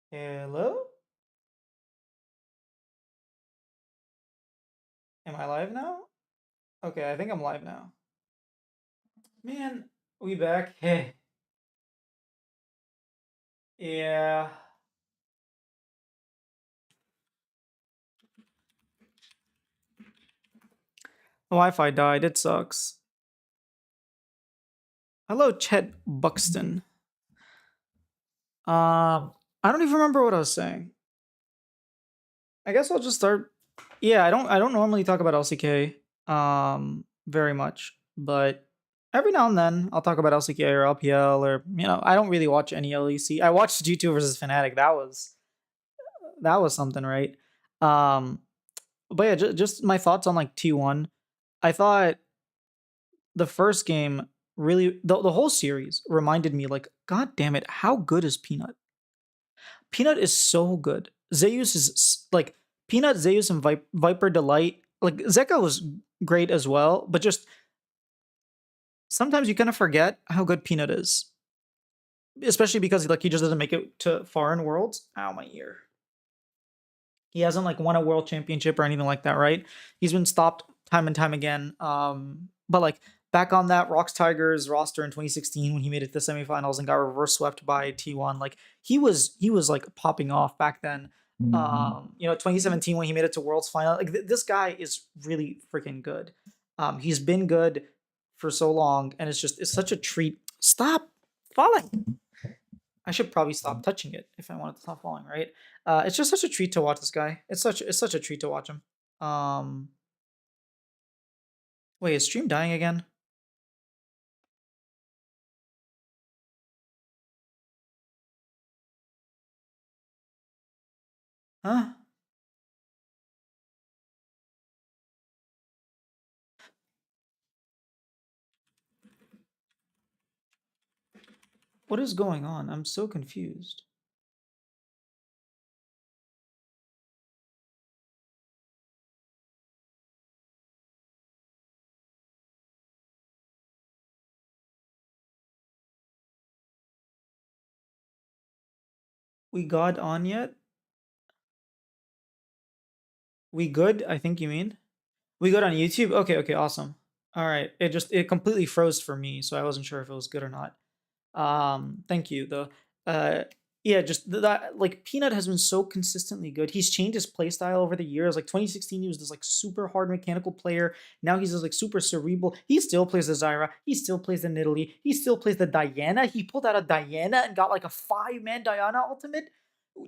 Hello? Am I live now? Okay, I think I'm live now. Man, we back. Hey. Yeah. The Wi-Fi died. It sucks. Hello, Chet Buxton. I don't even remember what I was saying. I guess I'll just start. Yeah, I don't normally talk about LCK very much, but every now and then I'll talk about LCK or LPL or I don't really watch any LEC. I watched G2 versus Fnatic. That was something, right? Um but yeah, just my thoughts on like T1. I thought the first game really the whole series reminded me like god damn it, how good is Peanut? Peanut is so good. Zeus is like Peanut, Zeus, and Viper Delight. Like Zeka was great as well, but just sometimes you kind of forget how good Peanut is, especially because like he just doesn't make it to foreign worlds. Ow, my ear. He hasn't like won a world championship or anything like that, right? He's been stopped time and time again. But like back on that Rocks Tigers roster in 2016 when he made it to the semifinals and got reverse swept by T1, like he was like popping off back then. 2017 when he made it to Worlds final, like this guy is really freaking good. He's been good for so long, and it's such a treat. Stop falling. I should probably stop touching it if I wanted to stop falling, right? It's just such a treat to watch this guy. It's such a treat to watch him. Um, Wait, is stream dying again? Huh? What is going on? I'm so confused. We got on yet? We good? I think you mean. We good on YouTube? Okay, okay, awesome. All right. It completely froze for me, so I wasn't sure if it was good or not. Thank you though. Uh, yeah, just that like Peanut has been so consistently good. He's changed his play style over the years. Like 2016, he was this like super hard mechanical player. Now he's just like super cerebral. He still plays the Zyra. He still plays the Nidalee. He still plays the Diana. He pulled out a Diana and got like a 5-man Diana ultimate.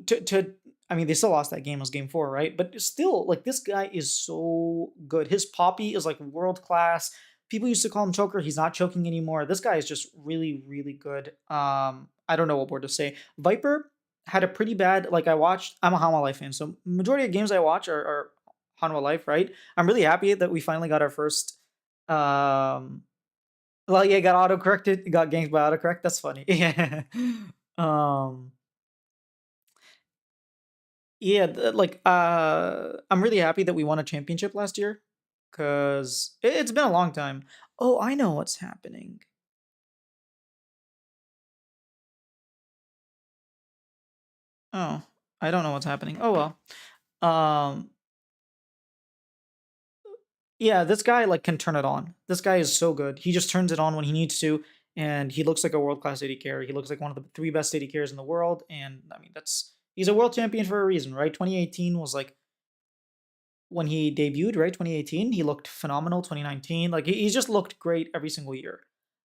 To I mean, they still lost that game. It was game four, right? But still, like this guy is so good. His Poppy is like world class. People used to call him choker. He's not choking anymore. This guy is just really, really good. I don't know what word to say. Viper had a pretty bad. Like I watched. I'm a Hanwha Life fan, so majority of games I watch are Hanwha Life. Right. I'm really happy that we finally got our first. Um, well, yeah, got auto corrected. Got ganked by autocorrect. That's funny. Yeah. um. Yeah. I'm really happy that we won a championship last year because it's been a long time. Oh, I know what's happening. Oh, I don't know what's happening. Oh well. Yeah, this guy like can turn it on. This guy is so good. He just turns it on when he needs to, and he looks like a world class AD carry. He looks like one of the three best AD carries in the world, and I mean that's he's a world champion for a reason, right? 2018 was like when he debuted, right? 2018, he looked phenomenal. 2019, like he's just looked great every single year.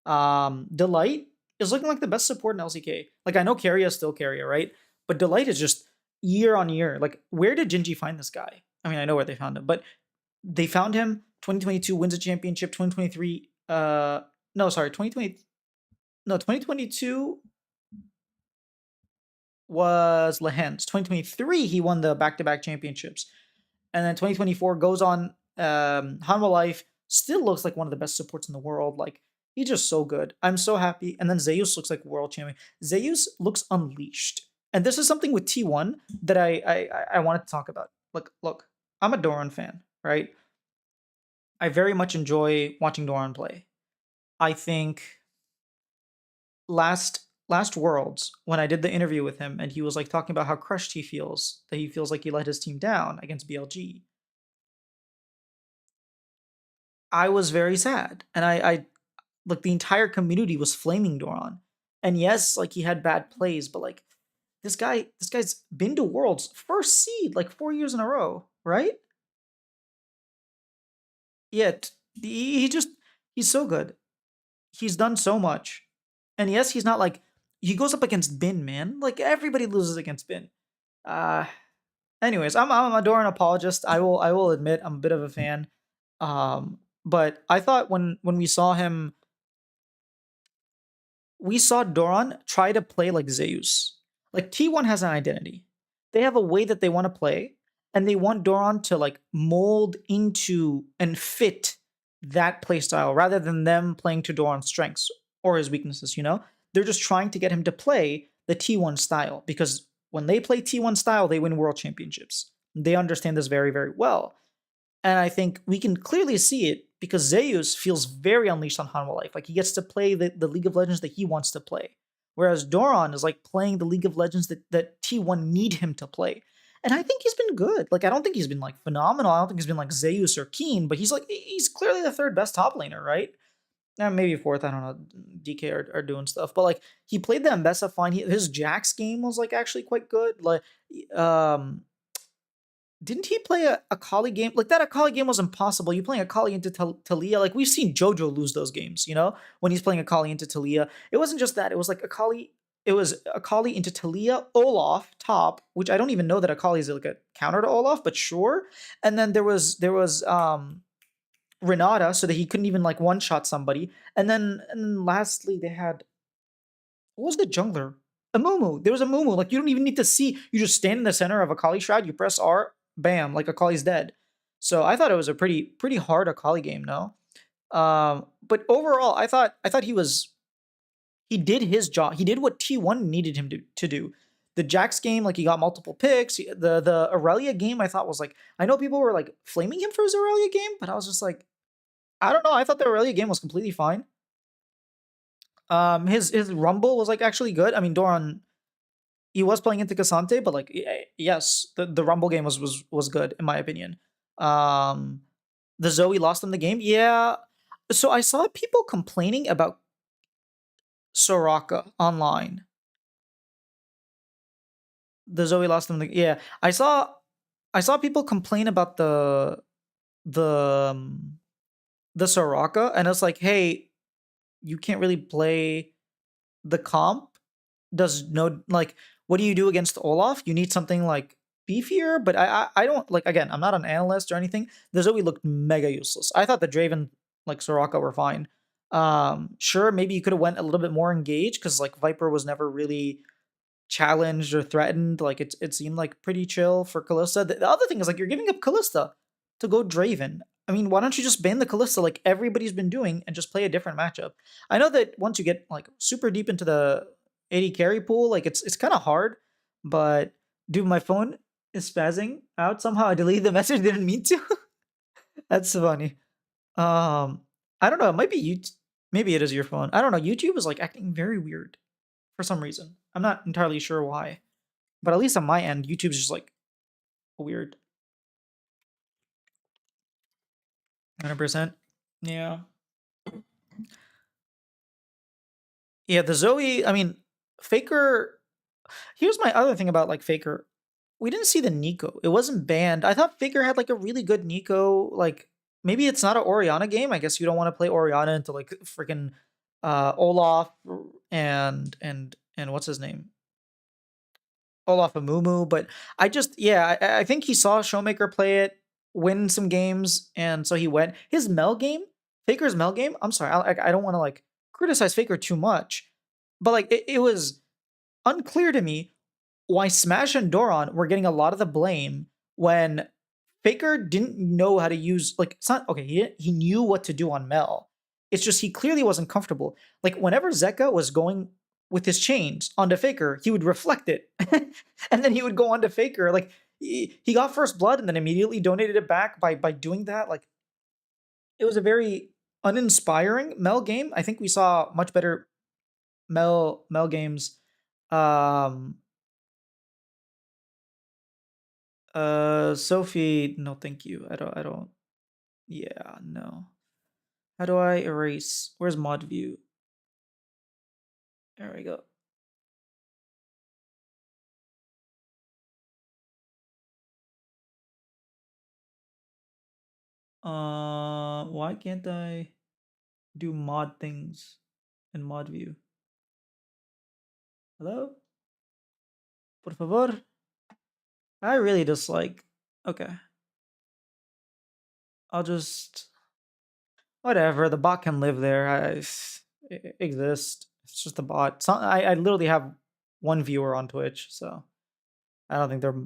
Delight is looking like the best support in LCK. Like I know Carrier is still Carrier, right? But Delight is just year on year. Like where did Genji find this guy? I mean, I know where they found him, but they found him. 2022 wins a championship. 2023, no, sorry, 2020, no, 2022 was Lehens. 2023, he won the back-to-back championships. And then 2024 goes on. Hanwha Life still looks like one of the best supports in the world. Like he's just so good. I'm so happy. And then Zeus looks like world champion. Zeus looks unleashed. And this is something with T1 that I wanted to talk about. Look, I'm a Doran fan, right? I very much enjoy watching Doran play. I think last last Worlds when I did the interview with him, and he was like talking about how crushed he feels, that he feels like he let his team down against BLG. I was very sad, and I like the entire community was flaming Doran. And yes, like he had bad plays, but like this guy's been to Worlds first seed like 4 years in a row, right? Yet he just he's so good. He's done so much. And yes, he's not like he goes up against Bin, man. Like everybody loses against Bin. Uh anyways, I'm a Doran apologist. I will admit I'm a bit of a fan. But I thought when we saw Doran try to play like Zeus. Like T1 has an identity. They have a way that they want to play, and they want Doran to like mold into and fit that play style rather than them playing to Doran's strengths or his weaknesses, you know? They're just trying to get him to play the T1 style because when they play T1 style, they win world championships. They understand this very, very well. And I think we can clearly see it because Zeus feels very unleashed on Hanwha Life. Like he gets to play the League of Legends that he wants to play. Whereas Doran is like playing the League of Legends that T1 need him to play. And I think he's been good. Like I don't think he's been like phenomenal. I don't think he's been like Zeus or Keen, but he's clearly the third best top laner, right? Maybe fourth. I don't know. DK are doing stuff, but like he played the Mbessa fine. His Jax game was like actually quite good. Like um didn't he play a Akali game? Like that Akali game was impossible. You playing Akali into Talia. Like we've seen JoJo lose those games, you know, when he's playing Akali into Talia. It wasn't just that. It was like Akali. It was Akali into Talia, Olaf top, which I don't even know that Akali is like a counter to Olaf, but sure. And then there was Renata, so that he couldn't even like one shot somebody. And then lastly they had what was the jungler? A Mumu. There was a Mumu. Like you don't even need to see. You just stand in the center of Akali Shroud. You press R, bam, like Akali's dead. So I thought it was a pretty hard Akali game. No, but overall, I thought he did his job. He did what T1 needed him to do. The Jax game, like he got multiple picks. The Aurelia game, I thought was like I know people were like flaming him for his Aurelia game, but I was just like I don't know. I thought the Aurelia game was completely fine. His Rumble was like actually good. I mean, Doran he was playing into Cassante, but like yes, the Rumble game was good in my opinion. Um, the Zoe lost him the game. Yeah. So I saw people complaining about Soraka online. The Zoe lost him the yeah. I saw people complain about the the Soraka, and it's like, hey, you can't really play the comp does no like what do you do against Olaf? You need something like beefier, but I don't like again, I'm not an analyst or anything. The Zoe looked mega useless. I thought the Draven like Soraka were fine. Sure, maybe you could have went a little bit more engaged because like Viper was never really challenged or threatened. Like it seemed like pretty chill for Kalista. The other thing is like you're giving up Kalista to go Draven. I mean, why don't you just ban the Kalista like everybody's been doing and just play a different matchup? I know that once you get like super deep into the AD carry pool, like it's kind of hard, but dude, my phone is spazzing out. Somehow I deleted the message, didn't mean to. That's funny. Um, I don't know. It might be you. Maybe it is your phone. I don't know. YouTube is like acting very weird for some reason. I'm not entirely sure why, but at least on my end, YouTube's just like weird. 100%. Yeah. Yeah, the Zoe, I mean, Faker. Here's my other thing about like Faker. We didn't see the Nico. It wasn't banned. I thought Faker had like a really good Nico. Like maybe it's not an Oriana game. I guess you don't want to play Oriana into like freaking Olaf and what's his name? Olaf Amumu. But I just yeah, I think he saw Showmaker play it, win some games, and so he went. His Mel game, Faker's Mel game. I'm sorry, I don't want to like criticize Faker too much, but like it was unclear to me why Smash and Doran were getting a lot of the blame when Faker didn't know how to use like it's not okay, he knew what to do on Mel. It's just he clearly wasn't comfortable. Like whenever Zeka was going with his chains onto Faker, he would reflect it. And then he would go onto Faker. Like he got first blood and then immediately donated it back by doing that. Like it was a very uninspiring Mel game. I think we saw much better Mel games. Um, Sophie, no, thank you. I don't. Yeah, no. How do I erase? Where's mod view? There we go. Why can't I do mod things in mod view? Hello? Por favor? I really dislike. Okay. I'll just. Whatever. The bot can live there. It exist. It's just a bot. I literally have one viewer on Twitch, so I don't think they're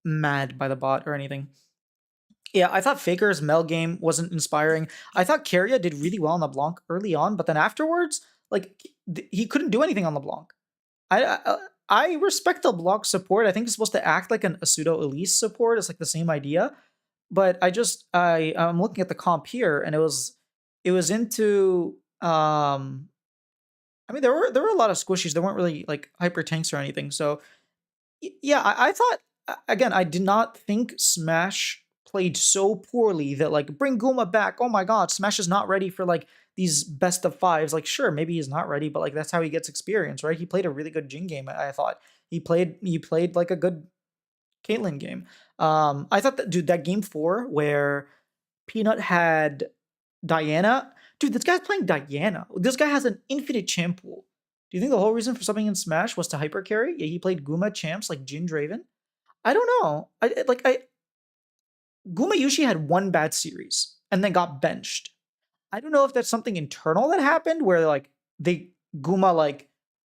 mad by the bot or anything. Yeah, I thought Faker's Mel game wasn't inspiring. I thought Keria did really well on the Blanc early on, but then afterwards, like he couldn't do anything on the Blanc. I respect the Blanc support. I think it's supposed to act like a pseudo Elise support. It's like the same idea, but I'm looking at the comp here, and it was into I mean there were a lot of squishies. There weren't really like hyper tanks or anything. So yeah, I thought again, I did not think Smash played so poorly that like bring Guma back. Oh my god, Smash is not ready for like these best of fives. Like sure, maybe he's not ready, but like that's how he gets experience, right? He played a really good Jin game. I thought he played like a good Caitlyn game. I thought that dude that game 4 where Peanut had Diana. Dude, this guy's playing Diana. This guy has an infinite champ pool. Do you think the whole reason for subbing in Smash was to hyper carry? Yeah, he played Guma champs like Jin Draven. I don't know. I Guma Yushi had one bad series and then got benched. I don't know if that's something internal that happened where like they Guma like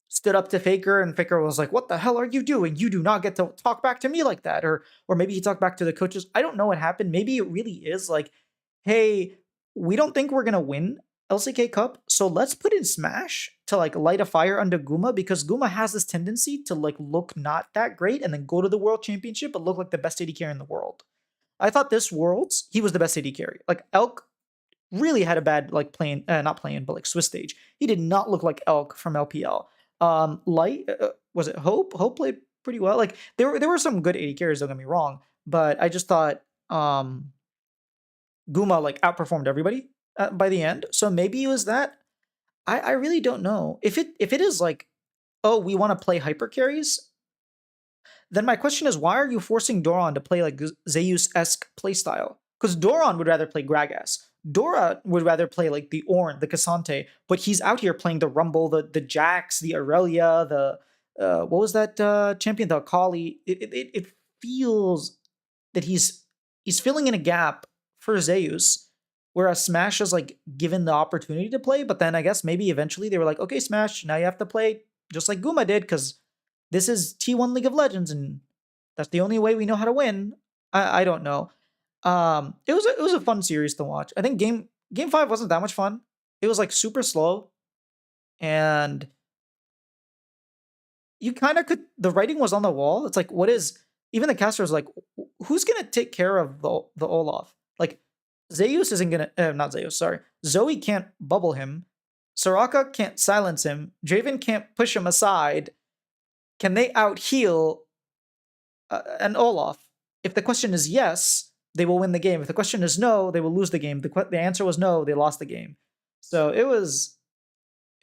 stood up to Faker and Faker was like, "What the hell are you doing? You do not get to talk back to me like that." Or maybe he talked back to the coaches. I don't know what happened. Maybe it really is like, "Hey, we don't think we're going to win LCK Cup, so let's put in Smash to like light a fire under Guma because Guma has this tendency to like look not that great and then go to the World Championship but look like the best AD carry in the world." I thought this Worlds, he was the best AD carry. Like Elk really had a bad like playing, not playing, but like Swiss stage. He did not look like Elk from LPL. Light was it Hope? Hope played pretty well. Like there were some good AD carries. Don't get me wrong, but I just thought Guma like outperformed everybody by the end. So maybe it was that. I really don't know if it is like, oh, we want to play hyper carries. Then my question is, why are you forcing Doran to play like Zeus-esque playstyle? Because Doran would rather play Gragas. Dora would rather play like the Ornn, the Cassante, but he's out here playing the Rumble, the Jax, the Aurelia, the what was that champion, the Akali. It feels that he's filling in a gap for Zeus, whereas Smash is like given the opportunity to play, but then I guess maybe eventually they were like, okay, Smash, now you have to play just like Guma did, because this is T1 League of Legends, and that's the only way we know how to win. I don't know. It was a fun series to watch. I think game 5 wasn't that much fun. It was like super slow, and you kind of could. The writing was on the wall. It's like, what is even the caster was like, who's gonna take care of the Olaf? Like Zeus isn't gonna, not Zeus, sorry. Zoe can't bubble him. Soraka can't silence him. Draven can't push him aside. Can they out heal an Olaf? If the question is yes, they will win the game. If the question is no, they will lose the game. The answer was no, they lost the game. So it was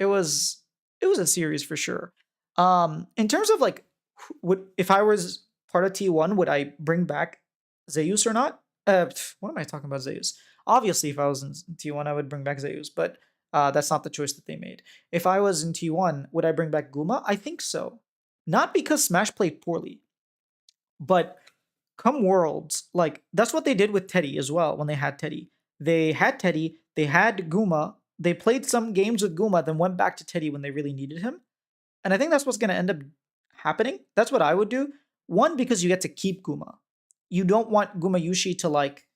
it was a series for sure. In terms of like, would if I was part of T1, would I bring back Zeus or not? What am I talking about, Zeus? Obviously, if I was in T1, I would bring back Zeus, but that's not the choice that they made. If I was in T1, would I bring back Guma? I think so. Not because Smash played poorly, but come Worlds, like that's what they did with Teddy as well when they had Teddy. They had Teddy, they had Guma, they played some games with Guma, then went back to Teddy when they really needed him. And I think that's what's going to end up happening. That's what I would do. One, because you get to keep Guma. You don't want Guma Yushi to like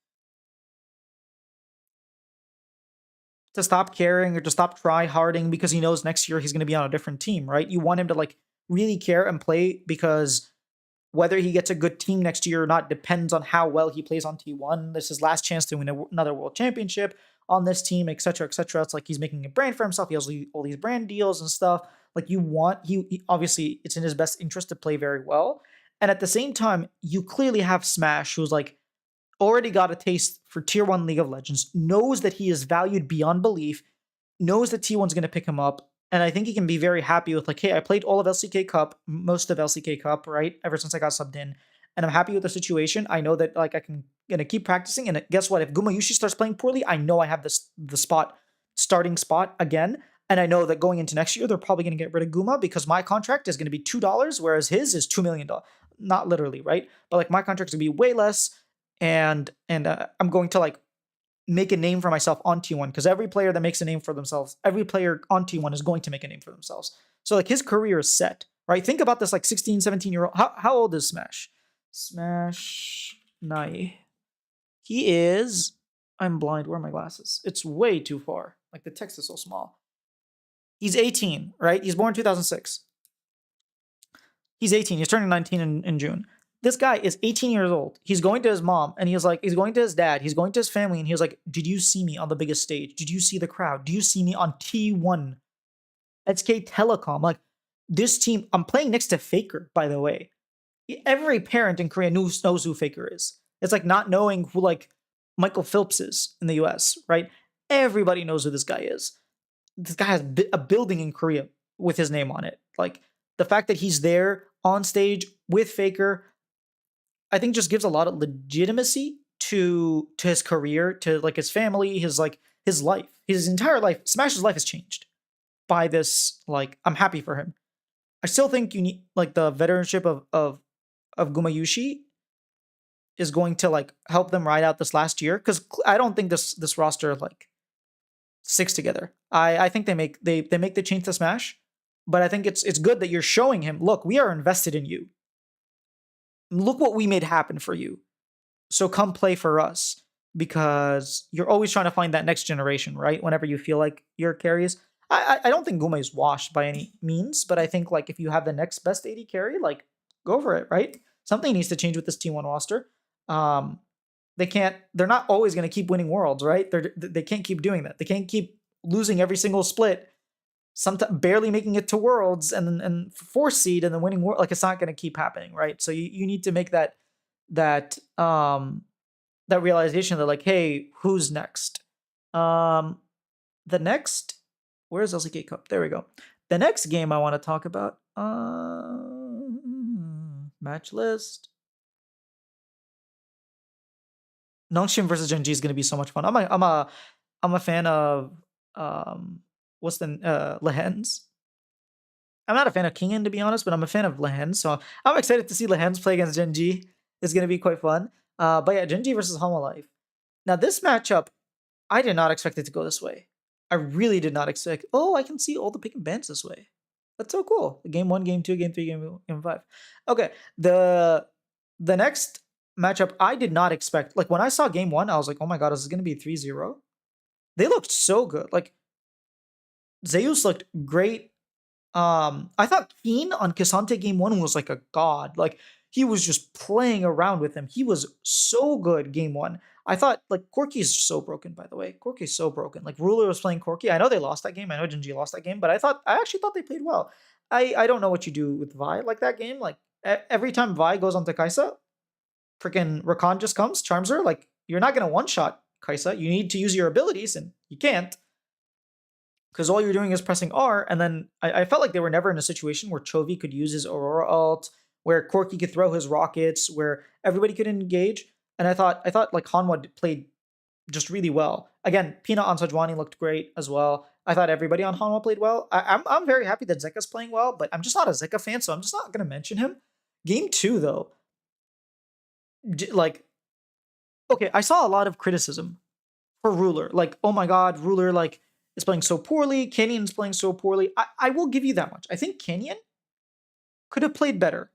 to stop caring or to stop try harding because he knows next year he's going to be on a different team, right? You want him to like really care and play because whether he gets a good team next year or not depends on how well he plays on T1. This is his last chance to win another world championship on this team, etc., etc. It's like he's making a brand for himself. He has all these brand deals and stuff. Like you want obviously it's in his best interest to play very well. And at the same time, you clearly have Smash, who's like already got a taste for tier 1 League of Legends, knows that he is valued beyond belief, knows that T1's going to pick him up. And I think he can be very happy with, like, hey, I played all of LCK Cup, most of LCK Cup, right? Ever since I got subbed in. And I'm happy with the situation. I know that, like, I can gonna keep practicing. And guess what? If Gumayushi starts playing poorly, I know I have the starting spot again. And I know that going into next year, they're probably going to get rid of Guma because my contract is going to be $2, whereas his is $2 million. Not literally, right? But like my contract is going to be way less. And I'm going to like make a name for myself on T1 because every player that makes a name for themselves, every player on T1 is going to make a name for themselves. So like his career is set, right? Think about this like 16, 17-year-old. How old is Smash? Smash Nai. He is, I'm blind. Where are my glasses? It's way too far. Like the text is so small. He's 18, right? He's born 2006. He's 18. He's turning 19 in June. This guy is 18 years old. He's going to his mom and he's going to his dad. He's going to his family and he was like, did you see me on the biggest stage? Did you see the crowd? Do you see me on T1? SK Telecom. Like this team, I'm playing next to Faker, by the way. Every parent in Korea knows who Faker is. It's like not knowing who like Michael Phelps is in the US, right? Everybody knows who this guy is. This guy has a building in Korea with his name on it. Like the fact that he's there on stage with Faker, I think just gives a lot of legitimacy to his career, to like his family, his life, his entire life. Smash's life has changed by this. Like I'm happy for him. I still think you need like the veteranship of Gumayushi is going to like help them ride out this last year because I don't think this roster like sticks together. I think they make the change to Smash, but I think it's good that you're showing him, look, we are invested in you. Look what we made happen for you. So come play for us because you're always trying to find that next generation, right? Whenever you feel like your carries. I don't think Guma is washed by any means, but I think like if you have the next best AD carry, like go for it, right? Something needs to change with this T1 roster. They're not always going to keep winning worlds, right? They can't keep doing that. They can't keep losing every single split, sometimes barely making it to worlds and 4th seed and then winning world. Like it's not going to keep happening, right? So you need to make that realization that like, hey, who's next? The next, where's LCK Cup? There we go. The next game I want to talk about, match list. Nongshim versus Gen G is going to be so much fun. I'm a fan of what's the Lehens. I'm not a fan of Kingan to be honest, but I'm a fan of Lehens. So I'm excited to see Lehens play against Gen G. It's going to be quite fun. But yeah, Gen G versus Homolife. Now this matchup, I did not expect it to go this way. I really did not expect. Oh, I can see all the pick and bans this way. That's so cool. Game 1, Game 2, Game 3, Game 5. Okay, the next matchup I did not expect. Like when I saw Game 1, I was like, oh my god, is this going to be 3-0? They looked so good. Like Zeus looked great. I thought Keen on Kisante Game 1 was like a god. Like he was just playing around with him. He was so good Game 1. I thought, like, Corki is so broken, by the way. Corki is so broken. Like, Ruler was playing Corki. I know they lost that game. I know Gen G lost that game, but I actually thought they played well. I don't know what you do with Vi like that game. Like, every time Vi goes onto Kaisa, freaking Rakan just comes, charms her. Like, you're not going to one-shot Kaisa. You need to use your abilities, and you can't. Because all you're doing is pressing R, and then I felt like they were never in a situation where Chovy could use his Aurora ult, where Corki could throw his rockets, where everybody could engage. And I thought like Hanwha played just really well. Again, Peanut on Sejuani looked great as well. I thought everybody on Hanwha played well. I'm very happy that Zeka's playing well, but I'm just not a Zeka fan, so I'm just not going to mention him. Game 2, though, like, okay, I saw a lot of criticism for Ruler. Like, oh my god, Ruler, like, is playing so poorly. Canyon's playing so poorly. I will give you that much. I think Canyon could have played better.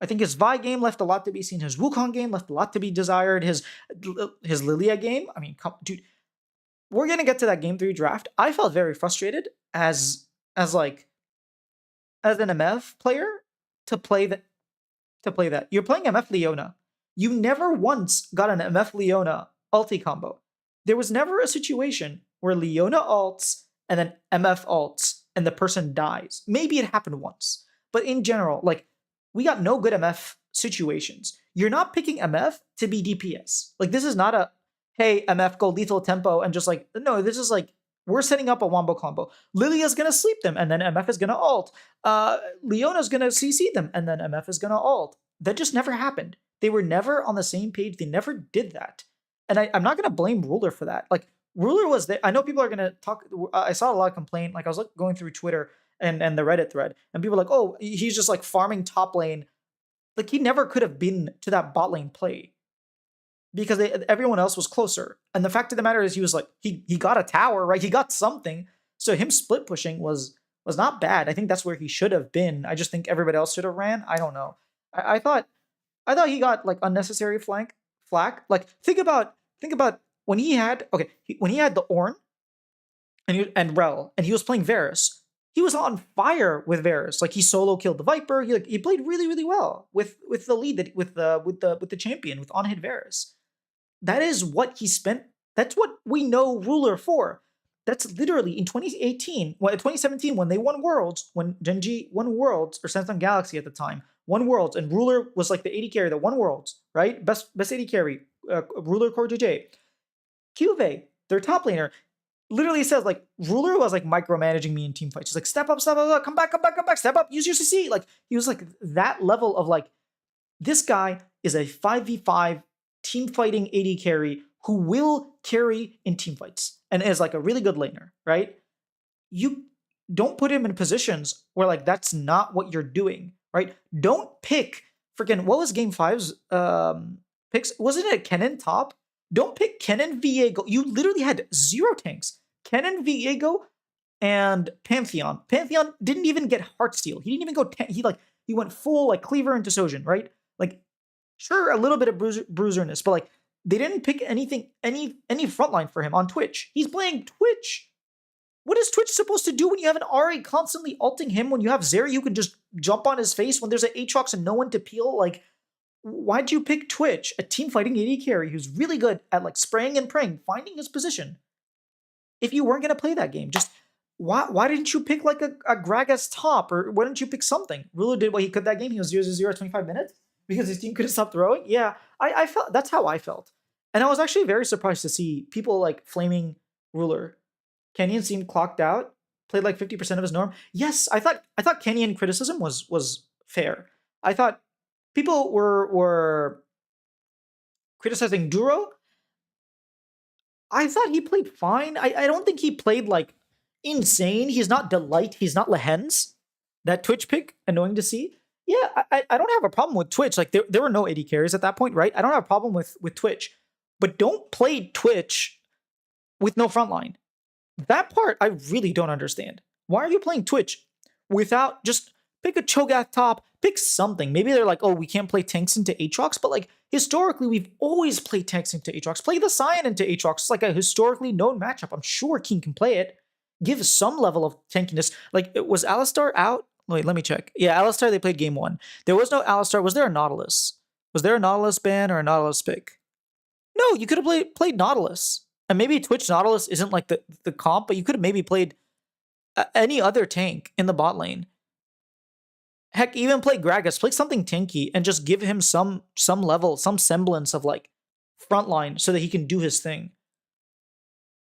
I think his Vi game left a lot to be seen. His Wukong game left a lot to be desired. His Lilia game, I mean, dude, we're gonna get to that Game 3 draft. I felt very frustrated as an MF player to play that. You're playing MF Leona. You never once got an MF Leona ulti combo. There was never a situation where Leona ults and then MF ults and the person dies. Maybe it happened once, but in general, like we got no good MF situations. You're not picking MF to be DPS. Like this is not a hey MF go lethal tempo and just like no. This is like we're setting up a wombo combo. Lilia's gonna sleep them, and then MF is gonna ult. Leona's gonna CC them, and then MF is gonna ult. That just never happened. They were never on the same page. They never did that. And I'm not gonna blame Ruler for that. Like Ruler was there. I know people are gonna talk. I saw a lot of complaint. Like I was going through Twitter and the Reddit thread, and people were like, "Oh, he's just like farming top lane." Like he never could have been to that bot lane play because everyone else was closer. And the fact of the matter is, he was like he got a tower, right? He got something. So him split pushing was not bad. I think that's where he should have been. I just think everybody else should have ran. I don't know. I thought he got like unnecessary flack. Like think about when he had when he had the Ornn and Rel and he was playing Varus. He was on fire with Varus. Like he solo killed the Viper. He played really really well with the lead that with the champion with on hit Varus. That is what he spent. That's what we know Ruler for. That's literally in 2018, 2017 when they won Worlds, when Genji won Worlds or Samsung Galaxy at the time won Worlds, and Ruler was like the AD carry that won Worlds, right? Best AD carry, Ruler Core JJ. Juve, their top laner, literally says like Ruler was like micromanaging me in team fights. She's like step up, come back, step up, use your CC. Like he was like that level of like this guy is a 5v5 team fighting AD carry who will carry in team fights and is like a really good laner, right? You don't put him in positions where like that's not what you're doing, right? Don't pick freaking what was game five's picks? Wasn't it Kennen top? Don't pick Kennen Viego. You literally had 0 tanks. Kennen Viego and Pantheon. Pantheon didn't even get Heartsteel. He didn't even go he went full like Cleaver into Sojin, right? Like sure, a little bit of bruiserness, but like they didn't pick anything, any frontline for him on Twitch. He's playing Twitch. What is Twitch supposed to do when you have an Ari constantly ulting him? When you have Zeri, you can just jump on his face. When there's an Aatrox and no one to peel, like why'd you pick Twitch, a team fighting AD carry who's really good at like spraying and praying, finding his position? If you weren't gonna play that game, just why didn't you pick like a Gragas top, or why didn't you pick something? Ruler did what he could that game. He was 0-0 at 25 minutes because his team couldn't stop throwing. Yeah, I felt that's how I felt, and I was actually very surprised to see people like flaming Ruler. Kenyon seemed clocked out, played like 50% of his norm. Yes, I thought Kenyon criticism was fair. I thought people were criticizing Duro. I thought he played fine. I don't think he played like insane. He's not Delight. He's not Lehens. That Twitch pick, annoying to see. Yeah, I don't have a problem with Twitch. Like there were no AD carries at that point, right? I don't have a problem with Twitch. But don't play Twitch with no frontline. That part I really don't understand. Why are you playing Twitch without just pick a Cho'Gath top, pick something? Maybe they're like, oh, we can't play tanks into Aatrox, but like historically, we've always played tanks into Aatrox. Play the Scion into Aatrox. It's like a historically known matchup. I'm sure King can play it. Give some level of tankiness. Like, was Alistar out? Wait, let me check. Yeah, Alistar, they played game 1. There was no Alistar. Was there a Nautilus? Was there a Nautilus ban or a Nautilus pick? No, you could have played Nautilus. And maybe Twitch Nautilus isn't like the comp, but you could have maybe played any other tank in the bot lane. Heck, even play Gragas, play something tanky, and just give him some level, some semblance of like frontline so that he can do his thing.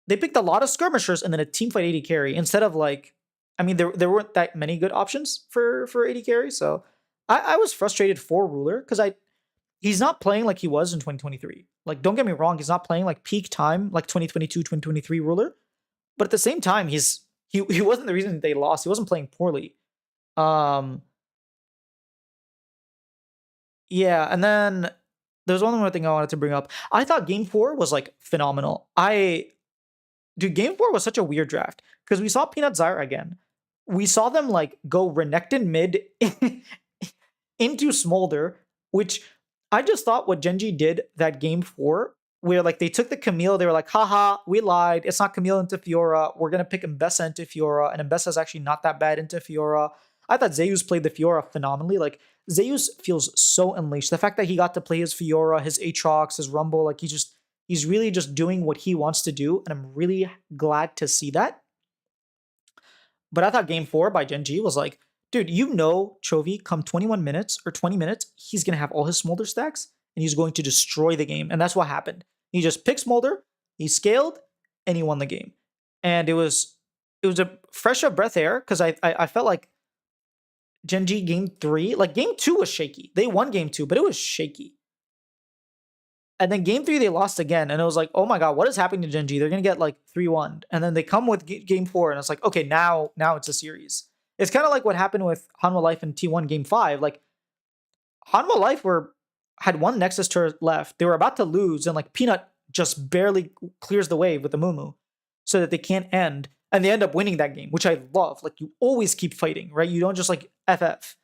They picked a lot of skirmishers and then a teamfight AD carry instead of like, I mean, there weren't that many good options for AD carry, so I was frustrated for Ruler because he's not playing like he was in 2023. Like, don't get me wrong, he's not playing like peak time like 2022, 2023 Ruler. But at the same time, he wasn't the reason they lost. He wasn't playing poorly. Yeah, and then there's one more thing I wanted to bring up. I thought Game 4 was like phenomenal. Dude, Game 4 was such a weird draft because we saw Peanut Zyra again. We saw them like go Renekton mid into Smolder, which I just thought what Genji did that game 4, where like they took the Camille, they were like, haha, we lied. It's not Camille into Fiora. We're gonna pick Mbessa into Fiora, and Mbessa's actually not that bad into Fiora. I thought Zeus played the Fiora phenomenally. Like Zeus feels so unleashed. The fact that he got to play his Fiora, his Aatrox, his Rumble, like he's really just doing what he wants to do, and I'm really glad to see that. But I thought game 4 by Gen G was like, dude, you know Chovy come 21 minutes or 20 minutes, he's gonna have all his smolder stacks and he's going to destroy the game. And that's what happened. He just picked smolder, he scaled, and he won the game. And it was a fresh of breath air because I felt like Gen G game 3, like game 2 was shaky. They won game 2, but it was shaky. And then game 3 they lost again, and it was like, oh my god, what is happening to Gen G? They're gonna get like 3-1, and then they come with game 4, and it's like, okay, now it's a series. It's kind of like what happened with Hanwha Life and T1 game 5. Like Hanwha Life had one Nexus turret left. They were about to lose, and like Peanut just barely clears the wave with the Mumu, so that they can't end, and they end up winning that game, which I love. Like you always keep fighting, right? You don't just like FF.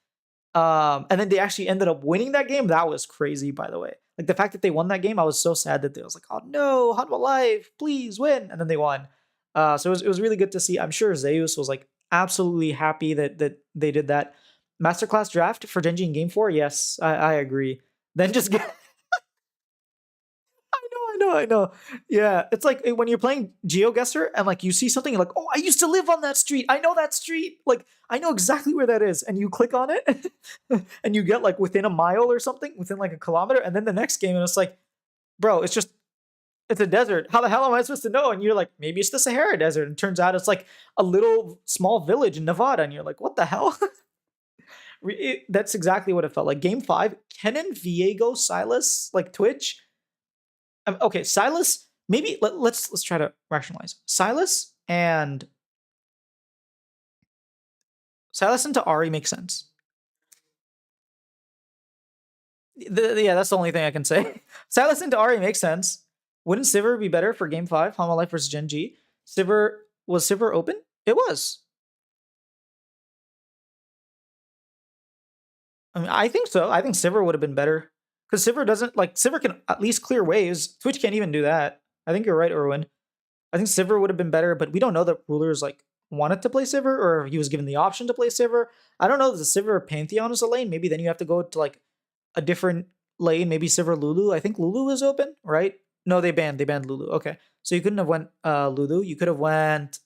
And then they actually ended up winning that game. That was crazy, by the way. Like the fact that they won that game, I was so sad that they was like, oh no, Hanwha Life, please win, and then they won. So it was really good to see. I'm sure Zeus was like absolutely happy that they did that. Masterclass draft for Genji in Game 4, yes, I agree. Then just get I know. Yeah, it's like when you're playing GeoGuessr and like you see something, you're like, oh, I used to live on that street. I know that street. Like I know exactly where that is. And you click on it, and you get like within a mile or something, within like a kilometer, and then the next game, and it's like, bro, it's a desert. How the hell am I supposed to know? And you're like, maybe it's the Sahara Desert. And it turns out it's like a little small village in Nevada, and you're like, what the hell? That's exactly what it felt like. Game 5, Kennen, Viego, Silas, like Twitch. Okay, Silas. Maybe let's try to rationalize Silas into Ari makes sense. Yeah, that's the only thing I can say. Silas into Ari makes sense. Wouldn't Sivir be better for Game 5, Hanwha Life versus Gen G? Was Sivir open? It was. I mean, I think so. I think Sivir would have been better because Sivir can at least clear waves. Twitch can't even do that. I think you're right, Erwin. I think Sivir would have been better, but we don't know that Rulers like wanted to play Sivir or he was given the option to play Sivir. I don't know that the Sivir Pantheon is a lane. Maybe then you have to go to like a different lane. Maybe Sivir Lulu. I think Lulu is open, right? No, they banned Lulu. Okay, so you couldn't have went Lulu. You could have went.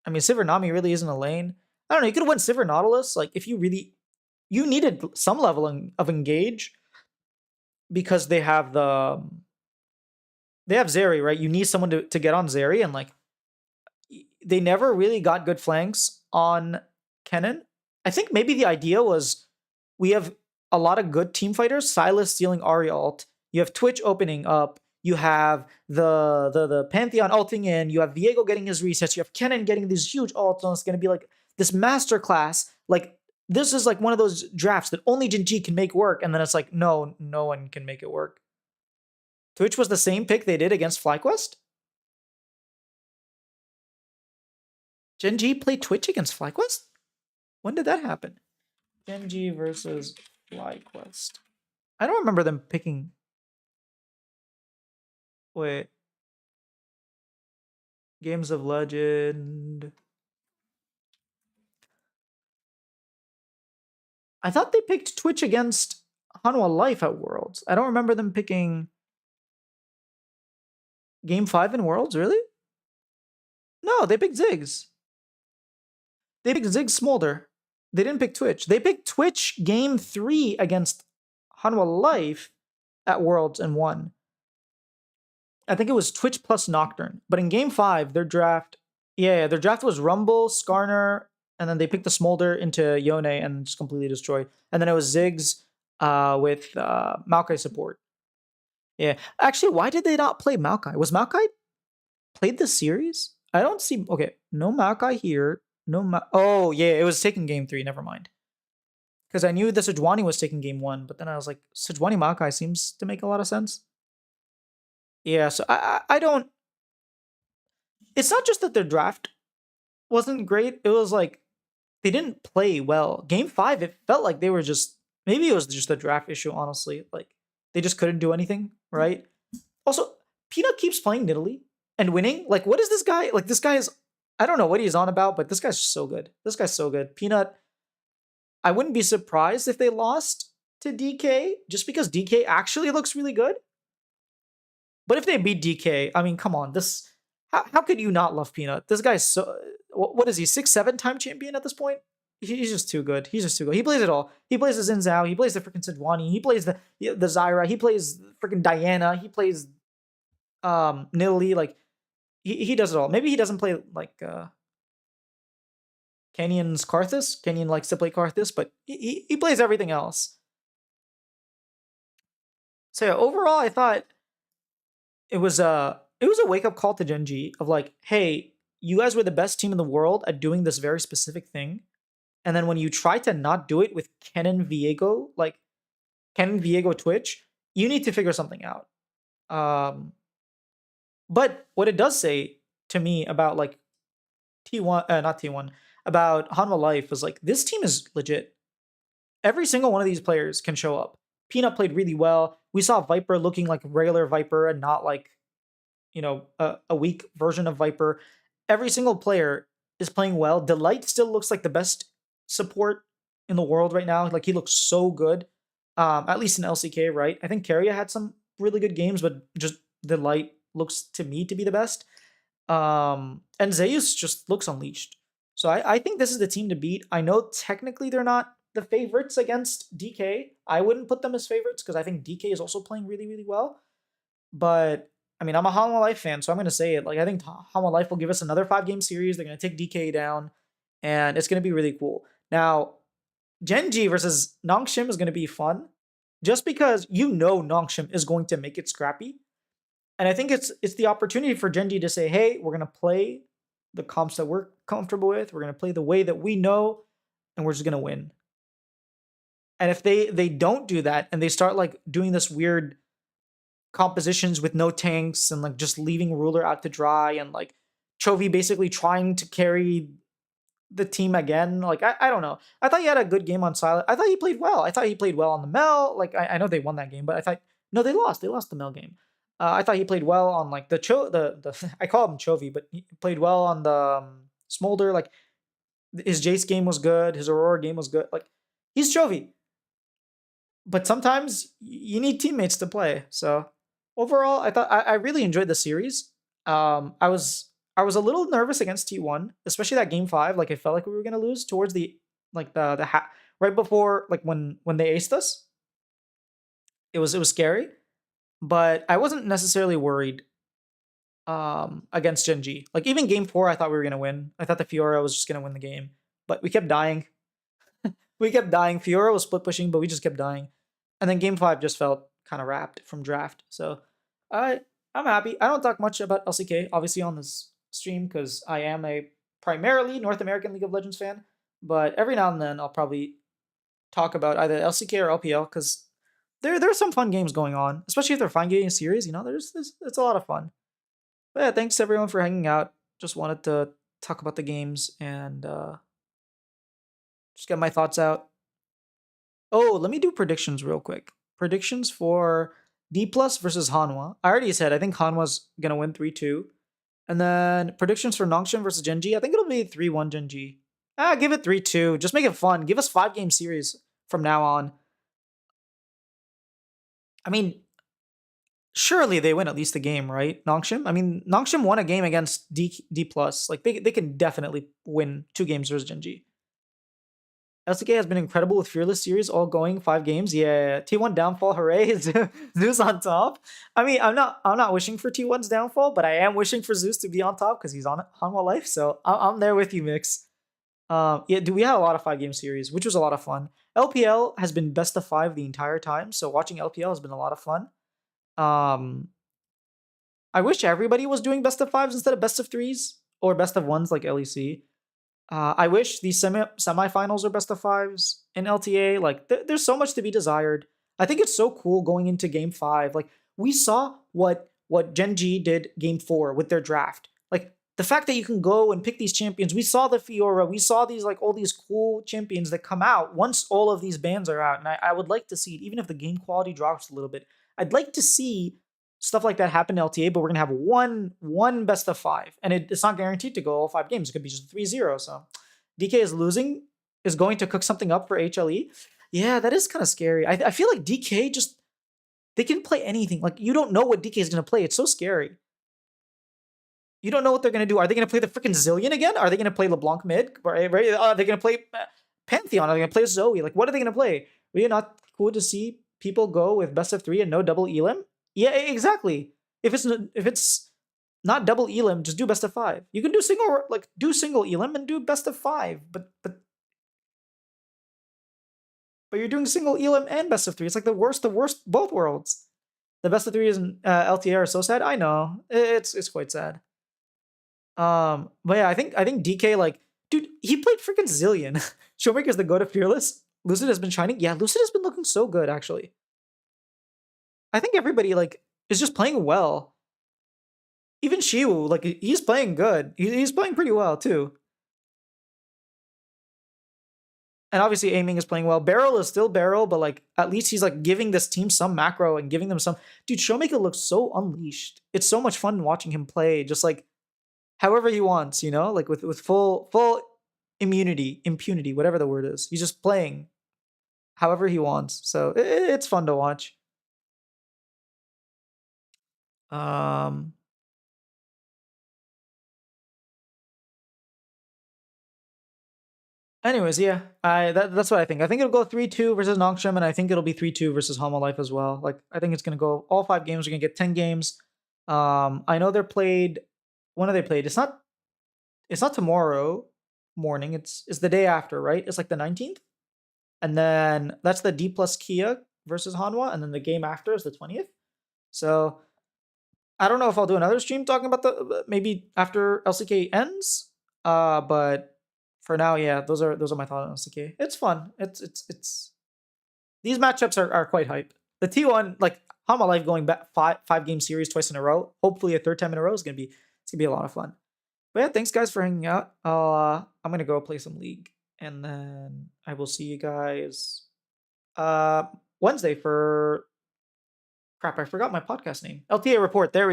I mean, Sivir Nami really isn't a lane. I don't know. You could have went Sivir Nautilus. Like if you needed some level of engage because they have Zeri, right? You need someone to get on Zeri, and like they never really got good flanks on Kennen. I think maybe the idea was we have a lot of good team fighters. Silas stealing Ari ult. You have Twitch opening up. You have the Pantheon ulting in. You have Viego getting his resets. You have Kennen getting these huge ults. And it's going to be like this masterclass. Like this is like one of those drafts that only Gen G can make work. And then it's like, no one can make it work. Twitch was the same pick they did against FlyQuest. Gen G played Twitch against FlyQuest? When did that happen? Gen G versus FlyQuest. I don't remember them picking. Wait. Games of Legend. I thought they picked Twitch against Hanwha Life at Worlds. I don't remember them picking Game 5 in Worlds, really? No, they picked Ziggs. They picked Ziggs Smolder. They didn't pick Twitch. They picked Twitch Game 3 against Hanwha Life at Worlds and won. I think it was Twitch plus Nocturne. But in Game 5, their draft was Rumble, Skarner, and then they picked the Smolder into Yone and just completely destroyed. And then it was Ziggs with Maokai support. Yeah. Actually, why did they not play Maokai? Was Maokai played this series? I don't see. Okay, no Maokai here. Oh, yeah, it was taking Game 3. Never mind. Because I knew the Sejuani was taking Game 1, but then I was like, Sejuani Maokai seems to make a lot of sense. Yeah, so I don't. It's not just that their draft wasn't great. It was like they didn't play well. Game 5, it felt like they were just. Maybe it was just a draft issue, honestly. Like they just couldn't do anything, right? Also, Peanut keeps playing Nidalee and winning. Like, what is this guy? Like, this guy is. I don't know what he's on about, but this guy's so good. This guy's so good. Peanut. I wouldn't be surprised if they lost to DK just because DK actually looks really good. But if they beat DK, I mean, come on. How could you not love Peanut? This guy's so what is he, 6, 7 time champion at this point? He's just too good. He's just too good. He plays it all. He plays the Xin Zhao. He plays the freaking Sidwani. He plays the Zyra. He plays freaking Diana. He plays Nidalee. Like he does it all. Maybe he doesn't play like Kenyon's Karthus. Kenyon likes to play Karthus, but he plays everything else. So yeah, overall, I thought it was a wake up call to Genji of like, hey, you guys were the best team in the world at doing this very specific thing, and then when you try to not do it with Kennen Viego, like Kennen Viego Twitch, you need to figure something out. Um, but what it does say to me about like T1, not T1, about Hanwha Life is like this team is legit. Every single one of these players can show up. Peanut played really well. We saw Viper looking like regular Viper and not like a weak version of Viper. Every single player is playing well. Delight still looks like the best support in the world right now. Like he looks so good, at least in LCK, right? I think Keria had some really good games, but just Delight looks to me to be the best. And Zeus just looks unleashed. So I think this is the team to beat. I know technically they're not the favorites against DK. I wouldn't put them as favorites because I think DK is also playing really, really well. But I mean, I'm a Hanwha Life fan, so I'm going to say it. Like, I think Hanwha Life will give us another 5 game series. They're going to take DK down, and it's going to be really cool. Now, Genji versus Nongshim is going to be fun, just because Nongshim is going to make it scrappy. And I think it's the opportunity for Genji to say, hey, we're going to play the comps that we're comfortable with. We're going to play the way that we know, and we're just going to win. And if they don't do that and they start like doing this weird compositions with no tanks and like just leaving Ruler out to dry and like Chovy basically trying to carry the team again, like I don't know. I thought he had a good game on Silent. I thought he played well. I thought he played well on the Mel. Like I know they won that game, but I thought no, they lost. They lost the Mel game. I thought he played well on like the I call him Chovy, but he played well on the Smolder. Like his Jace game was good. His Aurora game was good. Like he's Chovy. But sometimes you need teammates to play. So overall, I thought I really enjoyed the series. I was a little nervous against T1, especially that game 5. Like I felt like we were gonna lose towards the like the right before like when they aced us. It was scary, but I wasn't necessarily worried against Genji. Like even game 4, I thought we were gonna win. I thought the Fiora was just gonna win the game, but we kept dying. We kept dying. Fiora was split pushing, but we just kept dying. And then game 5 just felt kind of wrapped from draft. So I'm happy. I don't talk much about LCK, obviously, on this stream because I am a primarily North American League of Legends fan. But every now and then I'll probably talk about either LCK or LPL because there's some fun games going on, especially if they're fun game series. There's it's a lot of fun. But yeah, thanks everyone for hanging out. Just wanted to talk about the games and just get my thoughts out. Oh, let me do predictions real quick. Predictions for D plus versus Hanwha. I already said I think Hanwha's gonna win 3-2. And then predictions for Nongshim versus Genji. I think it'll be 3-1 Genji. Give it 3-2. Just make it fun. Give us 5 game series from now on. I mean, surely they win at least a game, right? Nongshim? I mean, Nongshim won a game against D plus. Like they can definitely win 2 games versus Genji. LCK has been incredible with Fearless series, all going 5 games. Yeah, T1 downfall, hooray! Zeus on top. I mean, I'm not wishing for T1's downfall, but I am wishing for Zeus to be on top because he's on Hanwha Life. So I'm there with you, Mix. Yeah, we had a lot of 5 game series, which was a lot of fun. LPL has been best of 5 the entire time, so watching LPL has been a lot of fun. I wish everybody was doing best of 5s instead of best of 3s or best of 1s like LEC. I wish these semifinals are best of 5s in LTA. Like, there's so much to be desired. I think it's so cool going into game 5. Like, we saw what Gen G did game 4 with their draft. Like, the fact that you can go and pick these champions. We saw the Fiora. We saw these like all these cool champions that come out once all of these bans are out. And I would like to see it, even if the game quality drops a little bit. I'd like to see stuff like that happen in LTA, but we're gonna have one best of 5, and it's not guaranteed to go all 5 games. It could be just 3-0. So DK is going to cook something up for HLE. Yeah, that is kind of scary. I feel like DK just they can play anything. Like you don't know what DK is gonna play. It's so scary. You don't know what they're gonna do. Are they gonna play the freaking Zillion again? Are they gonna play LeBlanc mid? Right? Are they gonna play Pantheon? Are they gonna play Zoe? Like, what are they gonna play? Really not cool to see people go with best of 3 and no double elim? Yeah, exactly. If it's not double elim, just do best of 5. You can do single elim and do best of 5, but you're doing single elim and best of 3. It's like the worst both worlds. The best of 3 is LTA are so sad. I know it's quite sad. But yeah, I think DK, like, dude, he played freaking Zillion. Showmaker's the goat of Fearless. Lucid has been shining. Yeah, Lucid has been looking so good actually. I think everybody like is just playing well. Even Shiwu, like he's playing good. He's playing pretty well too. And obviously aiming is playing well. Barrel is still Barrel, but like at least he's like giving this team some macro and giving them some. Dude, Showmaker looks so unleashed. It's so much fun watching him play. Just like however he wants, like with full impunity, whatever the word is. He's just playing however he wants. So it's fun to watch. Um Anyways, yeah, that's what I think. I think it'll go 3-2 versus Nongshim, and I think it'll be 3-2 versus Homa Life as well. Like I think it's gonna go all 5 games. We're gonna get 10 games. I know they're played. When are they played? It's not tomorrow morning. It's the day after, right? It's like the 19th, and then that's the D plus Kia versus Hanwha, and then the game after is the 20th. So I don't know if I'll do another stream talking about the maybe after LCK ends. But for now, yeah, those are my thoughts on LCK. It's fun. It's these matchups are quite hype. The T1, like Hama Life going back five game series twice in a row. Hopefully a third time in a row is gonna be a lot of fun. But yeah, thanks guys for hanging out. I'm gonna go play some League, and then I will see you guys Wednesday for crap. I forgot my podcast name. LTA report. There we go.